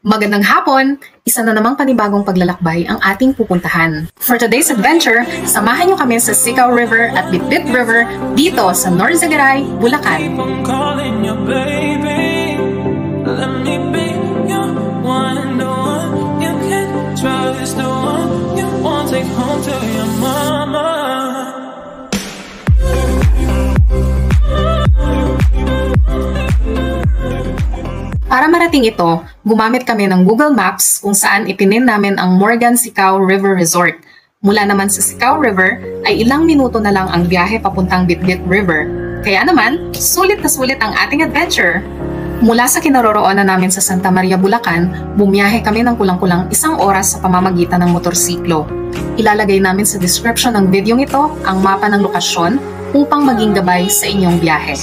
Magandang hapon! Isa na namang panibagong paglalakbay ang ating pupuntahan. For today's adventure, samahan niyo kami sa Sicao River at Bitbit River dito sa Norzagaray, Bulacan. Para marating ito, gumamit kami ng Google Maps kung saan ipinin namin ang Morgan Sicao River Resort. Mula naman sa Sicao River ay ilang minuto na lang ang biyahe papuntang Bitbit River. Kaya naman, sulit na sulit ang ating adventure. Mula sa kinaroroonan namin sa Santa Maria, Bulacan, bumiyahe kami ng kulang-kulang 1 oras sa pamamagitan ng motorsiklo. Ilalagay namin sa description ng video ito ang mapa ng lokasyon upang maging gabay sa inyong biyahe.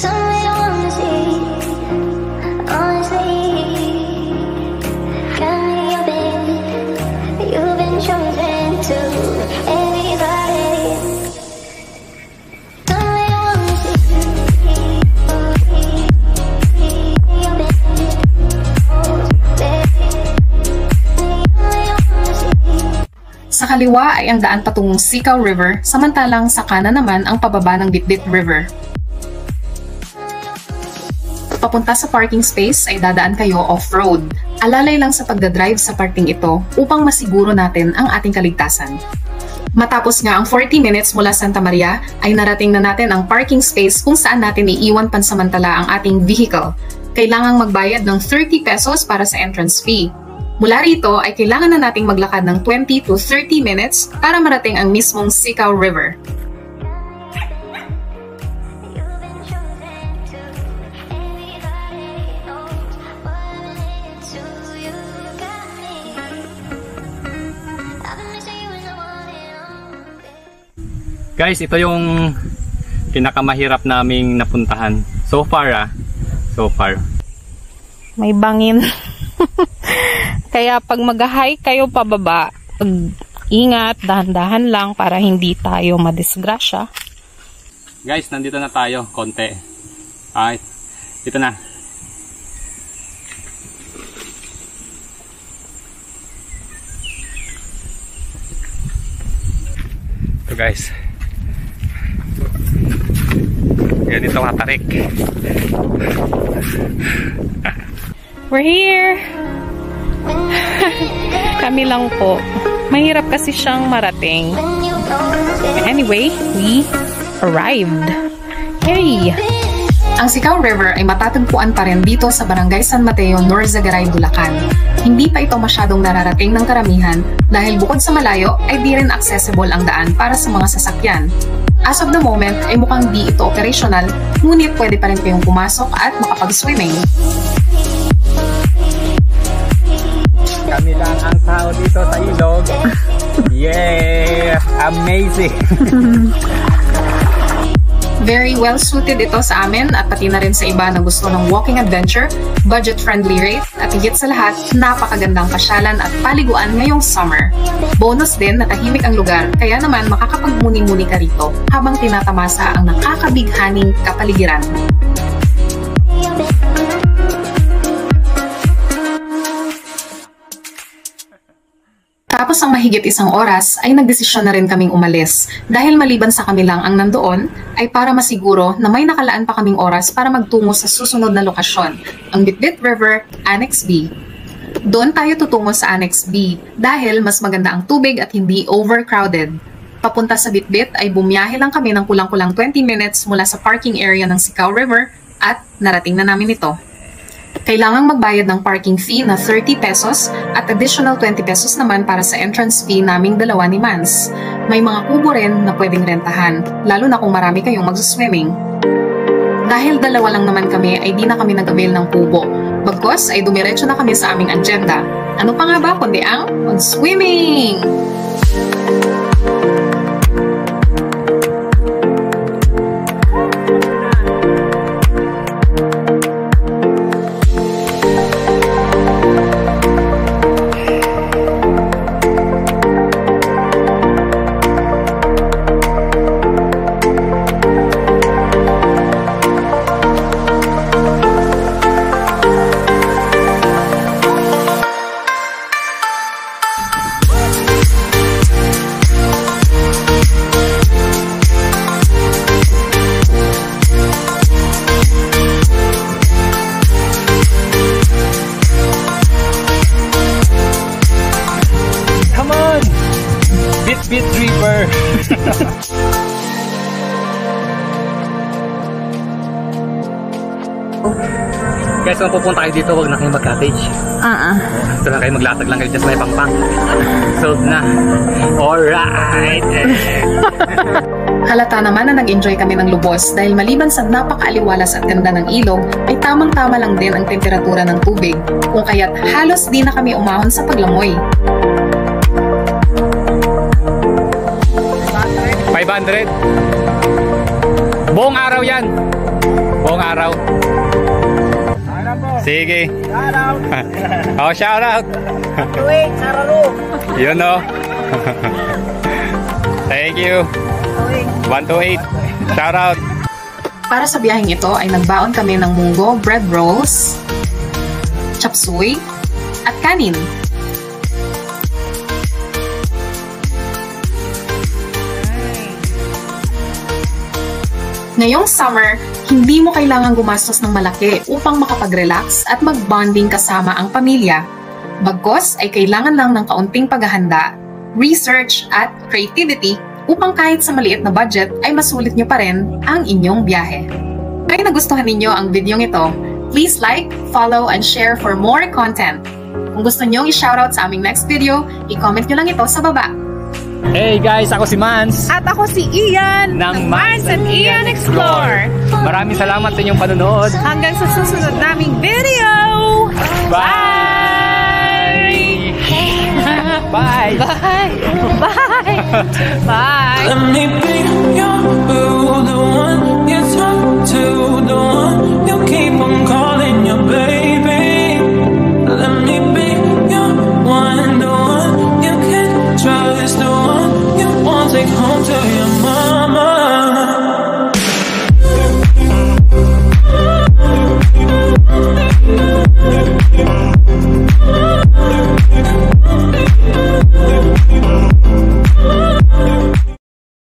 Sa kaliwa ay ang daan patungong Sicao River, samantalang sa kanan naman ang pababa ng Bitbit River. Papunta sa parking space ay dadaan kayo off-road. Alalay lang sa pagdadrive sa parting ito upang masiguro natin ang ating kaligtasan. Matapos nga ang 40 minutes mula Santa Maria, ay narating na natin ang parking space kung saan natin iiwan pansamantala ang ating vehicle. Kailangang magbayad ng 30 pesos para sa entrance fee. Mula rito ay kailangan na nating maglakad ng 20 to 30 minutes para marating ang mismong Sicao River. Guys, ito yung pinakamahirap naming napuntahan. So far so far. May bangin. Kaya pag mag-hike kayo pababa, ingat, dahan-dahan lang para hindi tayo madisgrasya. Guys, nandito na tayo, konti. Dito na. Ito guys. Ganito katarik. We're here! Kami lang po. Mahirap kasi siyang marating. Anyway, we arrived. Yay! Ang Sicao River ay matatagpuan pa rin dito sa Barangay San Mateo, Norzagaray, Bulacan. Hindi pa ito masyadong nararating ng karamihan dahil bukod sa malayo ay di rin accessible ang daan para sa mga sasakyan. As of the moment ay mukhang di ito operational, ngunit pwede pa rin kayong pumasok at makapag-swimming. Kami lang ang tao dito sa ilog. Yeah! Amazing! Very well suited ito sa amin at pati na rin sa iba na gusto ng walking adventure, budget-friendly rate, at higit sa lahat, napakagandang pasyalan at paliguan ngayong summer. Bonus din na tahimik ang lugar, kaya naman makakapagmuni-muni ka rito habang tinatamasa ang nakakabighaning kapaligiran. Tapos ang mahigit 1 oras ay nagdesisyon na rin kaming umalis dahil maliban sa kami lang ang nandoon ay para masiguro na may nakalaan pa kaming oras para magtungo sa susunod na lokasyon, ang Bitbit River, Annex B. Doon tayo tutungo sa Annex B dahil mas maganda ang tubig at hindi overcrowded. Papunta sa Bitbit ay bumiyahe lang kami ng kulang-kulang 20 minutes mula sa parking area ng Sicao River at narating na namin ito. Kailangang magbayad ng parking fee na 30 pesos at additional 20 pesos naman para sa entrance fee naming dalawa ni Mans. May mga kubo rin na pwedeng rentahan, lalo na kung marami kayong mag-swimming. Dahil dalawa lang naman kami ay di na kami nag-avail ng kubo. Bagkos ay dumiretso na kami sa aming agenda. Ano pa nga ba kundi ang mag-swimming! guys, kung pupunta kayo dito, huwag na kayo mag-cottage. Ito lang kayo, maglatag lang kayo dyan sa may pangpang. Sold na. Alright! Halata naman na nag-enjoy kami ng lubos dahil maliban sa napakaaliwalas at ganda ng ilog, ay tamang-tama lang din ang temperatura ng tubig, kung kaya't halos di na kami umahon sa paglangoy. 500. Buong araw yan. Buong araw. Sige. Oh, shout out. Yun o. Thank you. 128. Shout out. Para sa biyaheng ito ay nagbaon kami ng munggo, bread rolls, chop suey, at kanin. Ngayong summer, hindi mo kailangang gumastos ng malaki upang makapag-relax at mag-bonding kasama ang pamilya. Bagkus ay kailangan lang ng kaunting paghahanda, research at creativity upang kahit sa maliit na budget ay masulit nyo pa rin ang inyong biyahe. Kaya nagustuhan ninyo ang video ito, please like, follow, and share for more content. Kung gusto nyo i-shoutout sa aming next video, i-comment nyo lang ito sa baba. Hey guys, ako si Mans. At ako si Ian ng Mans and Ian Explore. Maraming salamat sa inyong panonood. Hanggang sa susunod naming video. Bye! Bye! Bye! Bye! Bye! Let me be your boo, the one